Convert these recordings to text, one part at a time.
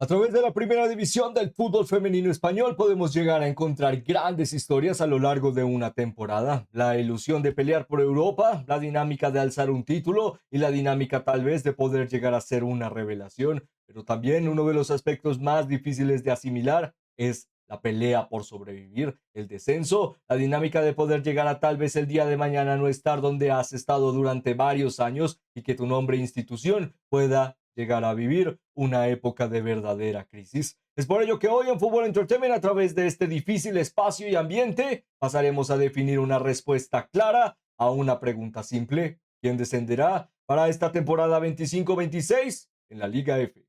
A través de la primera división del fútbol femenino español podemos llegar a encontrar grandes historias a lo largo de una temporada. La ilusión de pelear por Europa, la dinámica de alzar un título y la dinámica tal vez de poder llegar a ser una revelación. Pero también uno de los aspectos más difíciles de asimilar es la pelea por sobrevivir, el descenso, la dinámica de poder llegar a tal vez el día de mañana no estar donde has estado durante varios años y que tu nombre e institución pueda llegar a vivir una época de verdadera crisis. Es por ello que hoy en Fútbol Entertainment, a través de este difícil espacio y ambiente, pasaremos a definir una respuesta clara a una pregunta simple. ¿Quién descenderá para esta temporada 25-26 en la Liga F?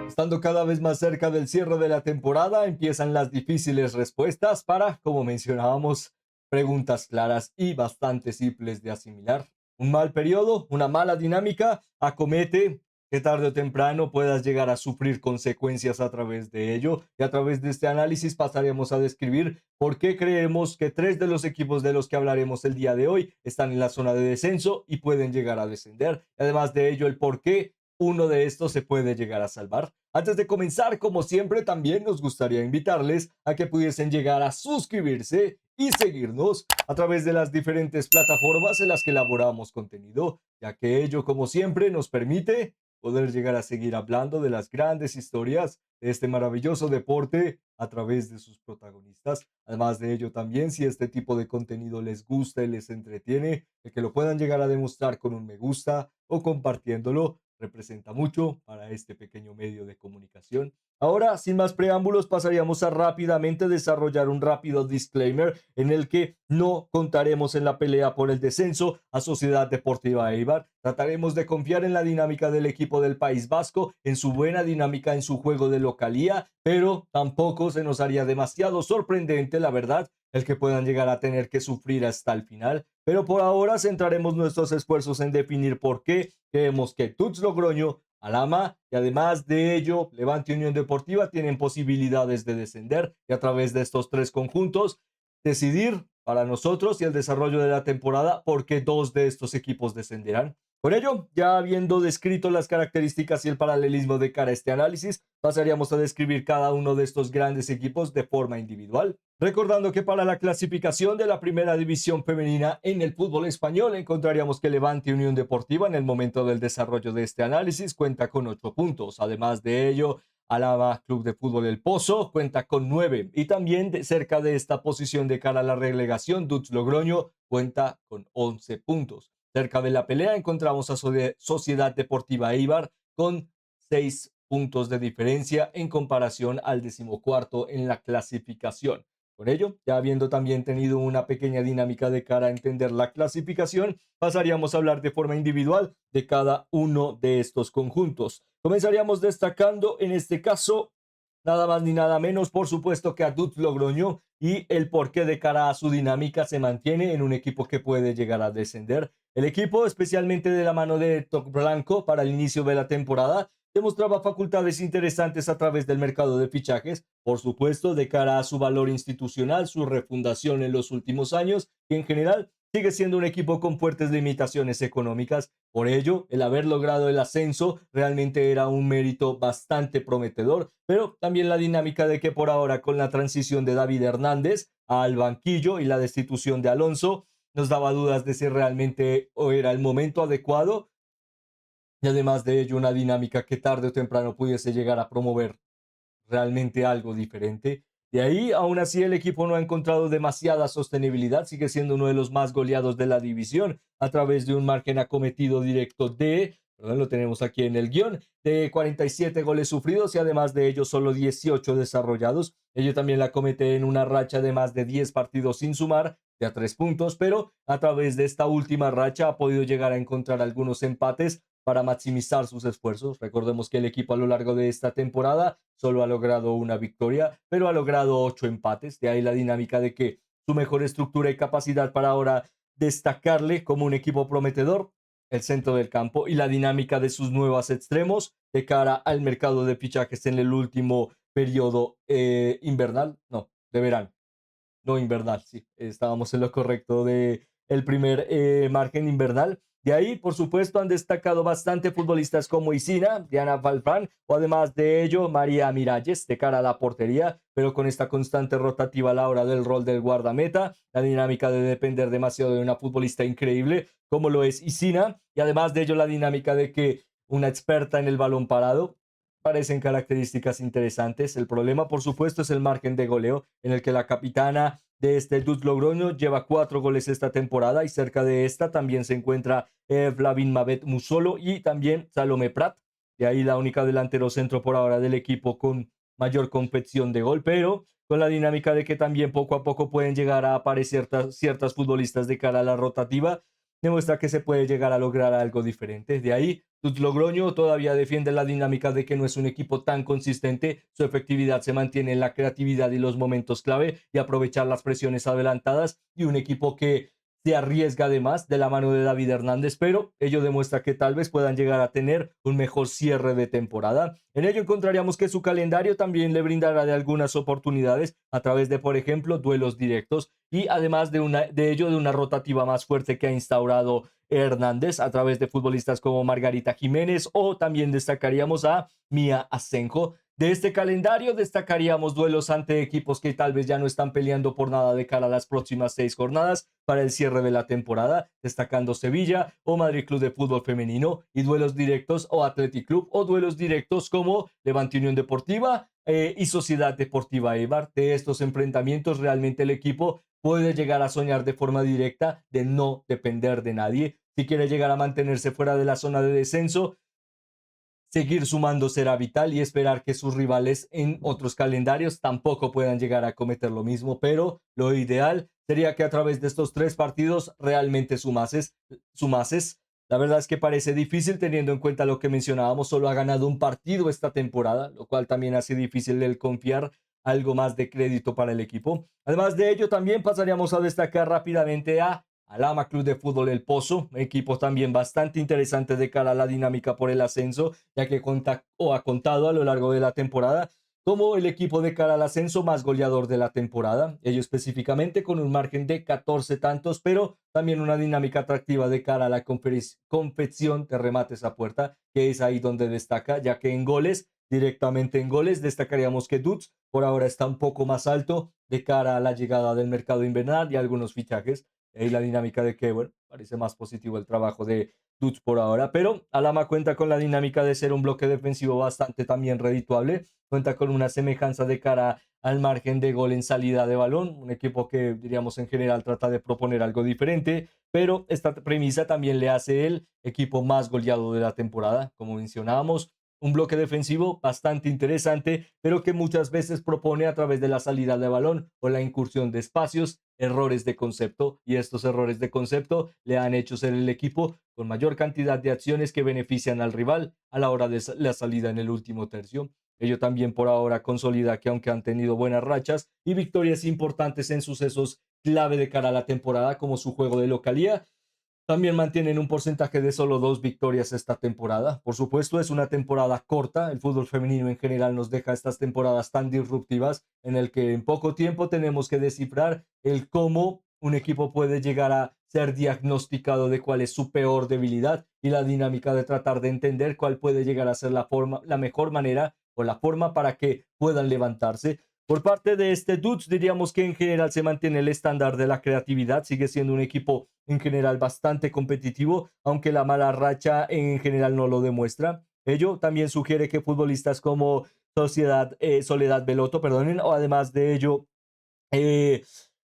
Estando cada vez más cerca del cierre de la temporada, empiezan las difíciles respuestas para, como mencionábamos, preguntas claras y bastante simples de asimilar. Un mal periodo, una mala dinámica, acomete que tarde o temprano puedas llegar a sufrir consecuencias a través de ello. Y a través de este análisis pasaremos a describir por qué creemos que tres de los equipos de los que hablaremos el día de hoy están en la zona de descenso y pueden llegar a descender. Además de ello, el por qué uno de estos se puede llegar a salvar. Antes de comenzar, como siempre, también nos gustaría invitarles a que pudiesen llegar a suscribirse y seguirnos a través de las diferentes plataformas en las que elaboramos contenido, ya que ello, como siempre, nos permite poder llegar a seguir hablando de las grandes historias de este maravilloso deporte a través de sus protagonistas. Además de ello, también si este tipo de contenido les gusta y les entretiene, el que lo puedan llegar a demostrar con un me gusta o compartiéndolo representa mucho para este pequeño medio de comunicación. Ahora, sin más preámbulos, pasaríamos a rápidamente desarrollar un rápido disclaimer en el que no contaremos en la pelea por el descenso a Sociedad Deportiva Eibar. Trataremos de confiar en la dinámica del equipo del País Vasco, en su buena dinámica en su juego de localía, pero tampoco se nos haría demasiado sorprendente, la verdad, el que puedan llegar a tener que sufrir hasta el final. Pero por ahora centraremos nuestros esfuerzos en definir por qué creemos que Tuts Logroño, Alama y además de ello Levante y Unión Deportiva tienen posibilidades de descender y a través de estos tres conjuntos decidir para nosotros y el desarrollo de la temporada por qué dos de estos equipos descenderán. Por ello, ya habiendo descrito las características y el paralelismo de cara a este análisis, pasaríamos a describir cada uno de estos grandes equipos de forma individual. Recordando que para la clasificación de la primera división femenina en el fútbol español encontraríamos que Levante y Unión Deportiva en el momento del desarrollo de este análisis cuenta con 8 puntos. Además de ello, Álava Club de Fútbol El Pozo cuenta con 9 y también cerca de esta posición de cara a la relegación, Dutch Logroño cuenta con 11 puntos. Cerca de la pelea encontramos a Sociedad Deportiva Eibar con 6 puntos de diferencia en comparación al decimocuarto en la clasificación. Por ello, ya habiendo también tenido una pequeña dinámica de cara a entender la clasificación, pasaríamos a hablar de forma individual de cada uno de estos conjuntos. Comenzaríamos destacando en este caso nada más ni nada menos, por supuesto, que a Dutch Logroño y el porqué de cara a su dinámica se mantiene en un equipo que puede llegar a descender. El equipo, especialmente de la mano de Toc Blanco para el inicio de la temporada, demostraba facultades interesantes a través del mercado de fichajes, por supuesto, de cara a su valor institucional, su refundación en los últimos años y en general sigue siendo un equipo con fuertes limitaciones económicas. Por ello, el haber logrado el ascenso realmente era un mérito bastante prometedor, pero también la dinámica de que por ahora con la transición de David Hernández al banquillo y la destitución de Alonso nos daba dudas de si realmente era el momento adecuado y además de ello una dinámica que tarde o temprano pudiese llegar a promover realmente algo diferente. De ahí, aún así, el equipo no ha encontrado demasiada sostenibilidad, sigue siendo uno de los más goleados de la división a través de un margen acometido directo de, perdón, lo tenemos aquí en el guión, de 47 goles sufridos y además de ellos solo 18 desarrollados. Ello también la comete en una racha de más de 10 partidos sin sumar, de a 3 puntos, pero a través de esta última racha ha podido llegar a encontrar algunos empates para maximizar sus esfuerzos. Recordemos que el equipo a lo largo de esta temporada solo ha logrado una victoria, pero ha logrado 8 empates. De ahí la dinámica de que su mejor estructura y capacidad para ahora destacarle como un equipo prometedor, el centro del campo y la dinámica de sus nuevos extremos de cara al mercado de fichajes en el último periodo invernal, no, de verano, no invernal, sí, estábamos en lo correcto el primer margen invernal. De ahí, por supuesto, han destacado bastante futbolistas como Isina, Diana Falfán o además de ello María Miralles de cara a la portería, pero con esta constante rotativa a la hora del rol del guardameta, la dinámica de depender demasiado de una futbolista increíble como lo es Isina y además de ello la dinámica de que una experta en el balón parado. Parecen características interesantes. El problema, por supuesto, es el margen de goleo, en el que la capitana de este Duz Logroño lleva 4 goles esta temporada y cerca de esta también se encuentra Flavin Mabet Musolo y también Salome Prat. De ahí la única delantero centro por ahora del equipo con mayor confección de gol, pero con la dinámica de que también poco a poco pueden llegar a aparecer ciertas futbolistas de cara a la rotativa, demuestra que se puede llegar a lograr algo diferente. De ahí, Logroño todavía defiende la dinámica de que no es un equipo tan consistente, su efectividad se mantiene en la creatividad y los momentos clave y aprovechar las presiones adelantadas y un equipo que se arriesga además de la mano de David Hernández, pero ello demuestra que tal vez puedan llegar a tener un mejor cierre de temporada. En ello encontraríamos que su calendario también le brindará de algunas oportunidades a través de, por ejemplo, duelos directos y además de ello de una rotativa más fuerte que ha instaurado Hernández a través de futbolistas como Margarita Jiménez o también destacaríamos a Mía Asenjo. De este calendario destacaríamos duelos ante equipos que tal vez ya no están peleando por nada de cara a las próximas 6 jornadas para el cierre de la temporada, destacando Sevilla o Madrid Club de Fútbol Femenino y duelos directos o Athletic Club o duelos directos como Levante Unión Deportiva y Sociedad Deportiva Eibar. De estos enfrentamientos realmente el equipo puede llegar a soñar de forma directa de no depender de nadie. Si quiere llegar a mantenerse fuera de la zona de descenso, seguir sumando será vital y esperar que sus rivales en otros calendarios tampoco puedan llegar a cometer lo mismo, pero lo ideal sería que a través de estos 3 partidos realmente sumases. La verdad es que parece difícil teniendo en cuenta lo que mencionábamos, solo ha ganado un partido esta temporada, lo cual también hace difícil el confiar algo más de crédito para el equipo. Además de ello, también pasaríamos a destacar rápidamente a Alama Club de Fútbol El Pozo, equipo también bastante interesante de cara a la dinámica por el ascenso, ya que cuenta o ha contado a lo largo de la temporada como el equipo de cara al ascenso más goleador de la temporada, ello específicamente con un margen de 14 tantos, pero también una dinámica atractiva de cara a la confección de remates a puerta, que es ahí donde destaca, ya que en goles, directamente en goles, destacaríamos que Dutz por ahora está un poco más alto de cara a la llegada del mercado invernal y algunos fichajes, y la dinámica de que, bueno, parece más positivo el trabajo de Dutz por ahora, pero Alama cuenta con la dinámica de ser un bloque defensivo bastante también redituable, cuenta con una semejanza de cara al margen de gol en salida de balón, un equipo que diríamos en general trata de proponer algo diferente, pero esta premisa también le hace el equipo más goleado de la temporada, como mencionábamos, un bloque defensivo bastante interesante, pero que muchas veces propone a través de la salida de balón o la incursión de espacios, errores de concepto, y estos errores de concepto le han hecho ser el equipo con mayor cantidad de acciones que benefician al rival a la hora de la salida en el último tercio. Ello también por ahora consolida que aunque han tenido buenas rachas y victorias importantes en sucesos clave de cara a la temporada como su juego de localía, también mantienen un porcentaje de solo 2 victorias esta temporada. Por supuesto, es una temporada corta. El fútbol femenino en general nos deja estas temporadas tan disruptivas en el que en poco tiempo tenemos que descifrar el cómo un equipo puede llegar a ser diagnosticado de cuál es su peor debilidad y la dinámica de tratar de entender cuál puede llegar a ser la mejor manera o la forma para que puedan levantarse. Por parte de este Dudes, diríamos que en general se mantiene el estándar de la creatividad, sigue siendo un equipo en general bastante competitivo, aunque la mala racha en general no lo demuestra. Ello también sugiere que futbolistas como Soledad Beloto, perdonen, o además de ello, eh,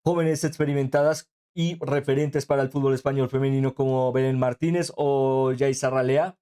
jóvenes experimentadas y referentes para el fútbol español femenino como Belén Martínez o Yaisa Ralea,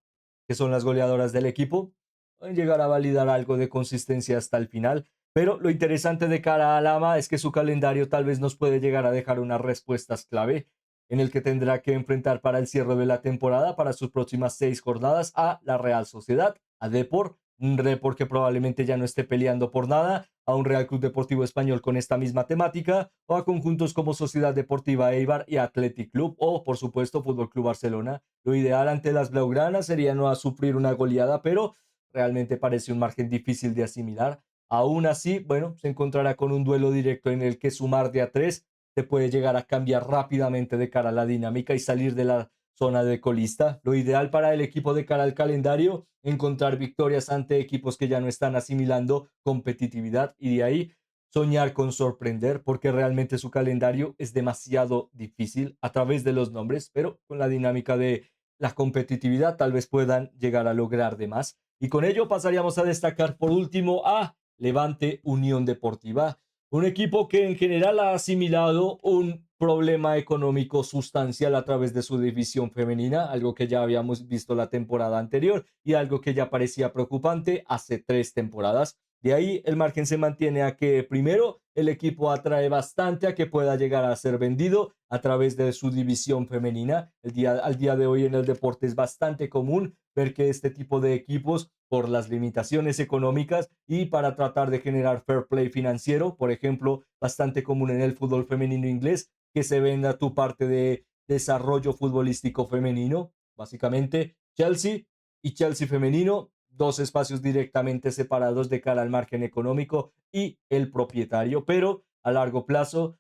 que son las goleadoras del equipo, pueden llegar a validar algo de consistencia hasta el final. Pero lo interesante de cara a Lama es que su calendario tal vez nos puede llegar a dejar unas respuestas clave en el que tendrá que enfrentar para el cierre de la temporada, para sus próximas 6 jornadas, a la Real Sociedad, a Depor, un Depor que probablemente ya no esté peleando por nada, a un Real Club Deportivo Español con esta misma temática, o a conjuntos como Sociedad Deportiva Eibar y Athletic Club, o por supuesto Fútbol Club Barcelona. Lo ideal ante las blaugranas sería no a sufrir una goleada, pero realmente parece un margen difícil de asimilar. Aún así, bueno, se encontrará con un duelo directo en el que sumar de a 3 se puede llegar a cambiar rápidamente de cara a la dinámica y salir de la zona de colista. Lo ideal para el equipo de cara al calendario, encontrar victorias ante equipos que ya no están asimilando competitividad y de ahí soñar con sorprender, porque realmente su calendario es demasiado difícil a través de los nombres, pero con la dinámica de la competitividad tal vez puedan llegar a lograr de más. Y con ello pasaríamos a destacar por último a Levante Unión Deportiva, un equipo que en general ha asimilado un problema económico sustancial a través de su división femenina, algo que ya habíamos visto la temporada anterior y algo que ya parecía preocupante hace 3 temporadas. De ahí el margen se mantiene a que primero el equipo atrae bastante a que pueda llegar a ser vendido a través de su división femenina. Al día de hoy en el deporte es bastante común ver que este tipo de equipos, por las limitaciones económicas y para tratar de generar fair play financiero, por ejemplo, bastante común en el fútbol femenino inglés, que se venda tu parte de desarrollo futbolístico femenino, básicamente Chelsea y Chelsea femenino, dos espacios directamente separados de cara al margen económico y el propietario, pero a largo plazo,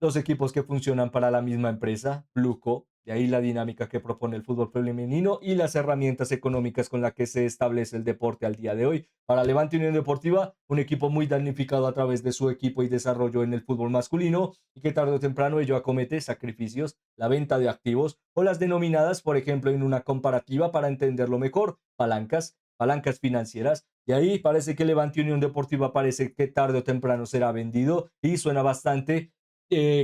los equipos que funcionan para la misma empresa, Bluco, de ahí la dinámica que propone el fútbol femenino y las herramientas económicas con las que se establece el deporte al día de hoy. Para Levante Unión Deportiva, un equipo muy damnificado a través de su equipo y desarrollo en el fútbol masculino y que tarde o temprano ello acomete sacrificios, la venta de activos o las denominadas, por ejemplo, en una comparativa para entenderlo mejor, palancas financieras. Y ahí parece que Levante Unión Deportiva parece que tarde o temprano será vendido y suena bastante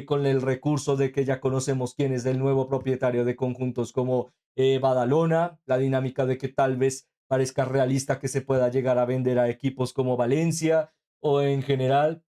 con el recurso de que ya conocemos quién es el nuevo propietario de conjuntos como Badalona, la dinámica de que tal vez parezca realista que se pueda llegar a vender a equipos como Valencia o en general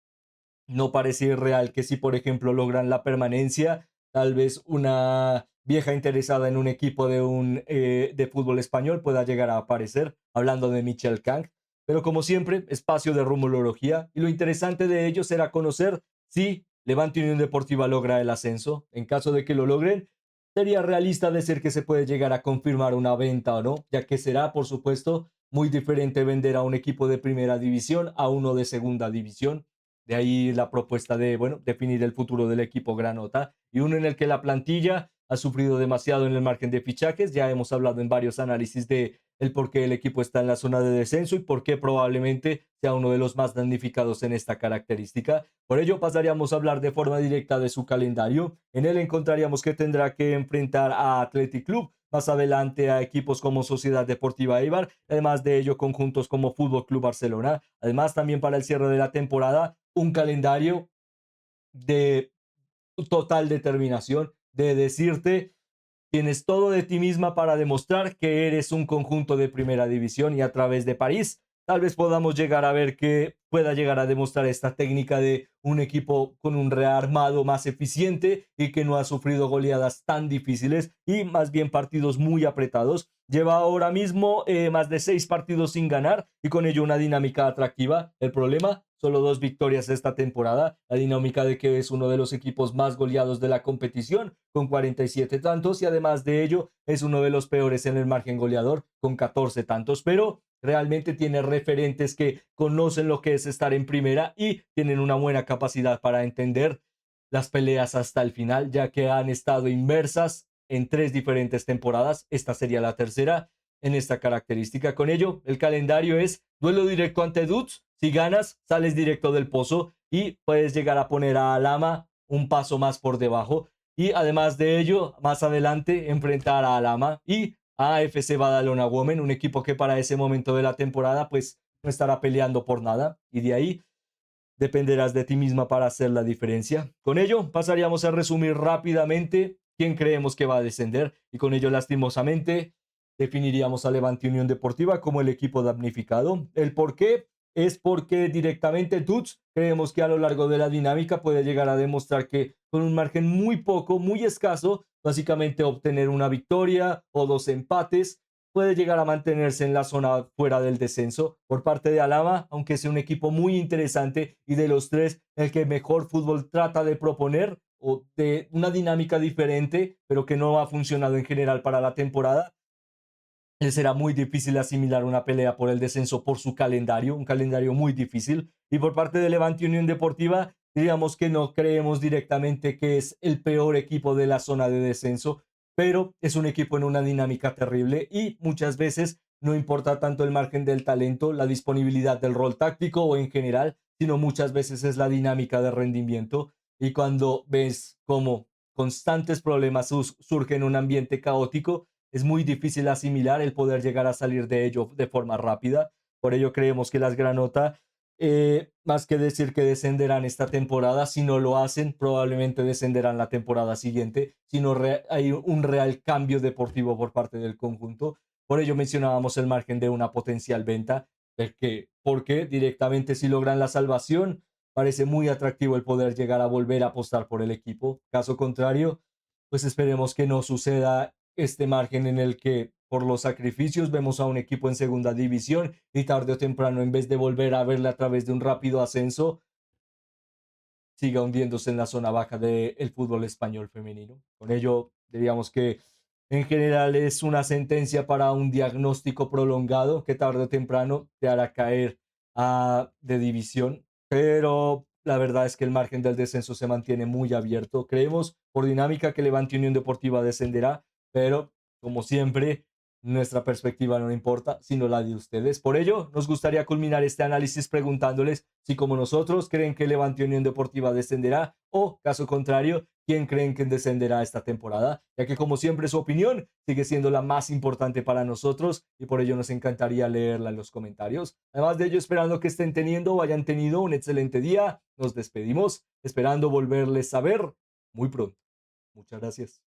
no parece irreal que si por ejemplo logran la permanencia, tal vez una vieja interesada en un equipo de fútbol español pueda llegar a aparecer, hablando de Michel Kang. Pero como siempre, espacio de rumorología y lo interesante de ello será conocer si Levante Unión Deportiva logra el ascenso. En caso de que lo logren, sería realista decir que se puede llegar a confirmar una venta o no, ya que será, por supuesto, muy diferente vender a un equipo de primera división a uno de segunda división. De ahí la propuesta de, bueno, definir el futuro del equipo granota y uno en el que la plantilla ha sufrido demasiado en el margen de fichajes. Ya hemos hablado en varios análisis de el por qué el equipo está en la zona de descenso y por qué probablemente sea uno de los más damnificados en esta característica. Por ello pasaríamos a hablar de forma directa de su calendario. En él encontraríamos que tendrá que enfrentar a Athletic Club, más adelante a equipos como Sociedad Deportiva Eibar, además de ello conjuntos como Fútbol Club Barcelona. Además también para el cierre de la temporada un calendario de total determinación, de decirte, tienes todo de ti misma para demostrar que eres un conjunto de primera división y a través de París tal vez podamos llegar a ver que pueda llegar a demostrar esta técnica de un equipo con un rearmado más eficiente y que no ha sufrido goleadas tan difíciles y más bien partidos muy apretados. Lleva ahora mismo más de 6 partidos sin ganar y con ello una dinámica atractiva. El problema, solo 2 victorias esta temporada. La dinámica de que es uno de los equipos más goleados de la competición con 47 tantos y además de ello es uno de los peores en el margen goleador con 14 tantos, pero realmente tiene referentes que conocen lo que es estar en primera y tienen una buena capacidad para entender las peleas hasta el final, ya que han estado inmersas en 3 diferentes temporadas. Esta sería la tercera en esta característica. Con ello, el calendario es duelo directo ante Dudes. Si ganas, sales directo del pozo y puedes llegar a poner a Alama un paso más por debajo. Y además de ello, más adelante, enfrentar a Alama y a FC Badalona Women, un equipo que para ese momento de la temporada pues no estará peleando por nada. Y de ahí dependerás de ti misma para hacer la diferencia. Con ello, pasaríamos a resumir rápidamente quién creemos que va a descender y con ello, lastimosamente, definiríamos a Levante Unión Deportiva como el equipo damnificado. El por qué es porque directamente Tuts creemos que a lo largo de la dinámica puede llegar a demostrar que con un margen muy poco, muy escaso, básicamente obtener una victoria o 2 empates, puede llegar a mantenerse en la zona fuera del descenso. Por parte de Alama, aunque sea un equipo muy interesante y de los tres, el que mejor fútbol trata de proponer o de una dinámica diferente, pero que no ha funcionado en general para la temporada, le será muy difícil asimilar una pelea por el descenso por su calendario, un calendario muy difícil. Y por parte de Levante Unión Deportiva, Diríamos que no creemos directamente que es el peor equipo de la zona de descenso, pero es un equipo en una dinámica terrible y muchas veces no importa tanto el margen del talento, la disponibilidad del rol táctico o en general, sino muchas veces es la dinámica de rendimiento. Y cuando ves cómo constantes problemas surgen en un ambiente caótico, es muy difícil asimilar el poder llegar a salir de ello de forma rápida. Por ello creemos que las Granota, más que decir que descenderán esta temporada, si no lo hacen, probablemente descenderán la temporada siguiente, si no hay un real cambio deportivo por parte del conjunto. Por ello mencionábamos el margen de una potencial venta, porque directamente si logran la salvación, parece muy atractivo el poder llegar a volver a apostar por el equipo. Caso contrario, pues esperemos que no suceda este margen en el que por los sacrificios vemos a un equipo en segunda división y tarde o temprano, en vez de volver a verle a través de un rápido ascenso, siga hundiéndose en la zona baja del fútbol español femenino. Con ello, diríamos que en general es una sentencia para un diagnóstico prolongado que tarde o temprano te hará caer de división, pero la verdad es que el margen del descenso se mantiene muy abierto. Creemos por dinámica que Levante Unión Deportiva descenderá, pero como siempre, nuestra perspectiva no importa, sino la de ustedes. Por ello, nos gustaría culminar este análisis preguntándoles si, como nosotros, creen que Levante Unión Deportiva descenderá o, caso contrario, quién creen que descenderá esta temporada, ya que, como siempre, su opinión sigue siendo la más importante para nosotros y por ello nos encantaría leerla en los comentarios. Además de ello, esperando que estén teniendo o hayan tenido un excelente día, nos despedimos, esperando volverles a ver muy pronto. Muchas gracias.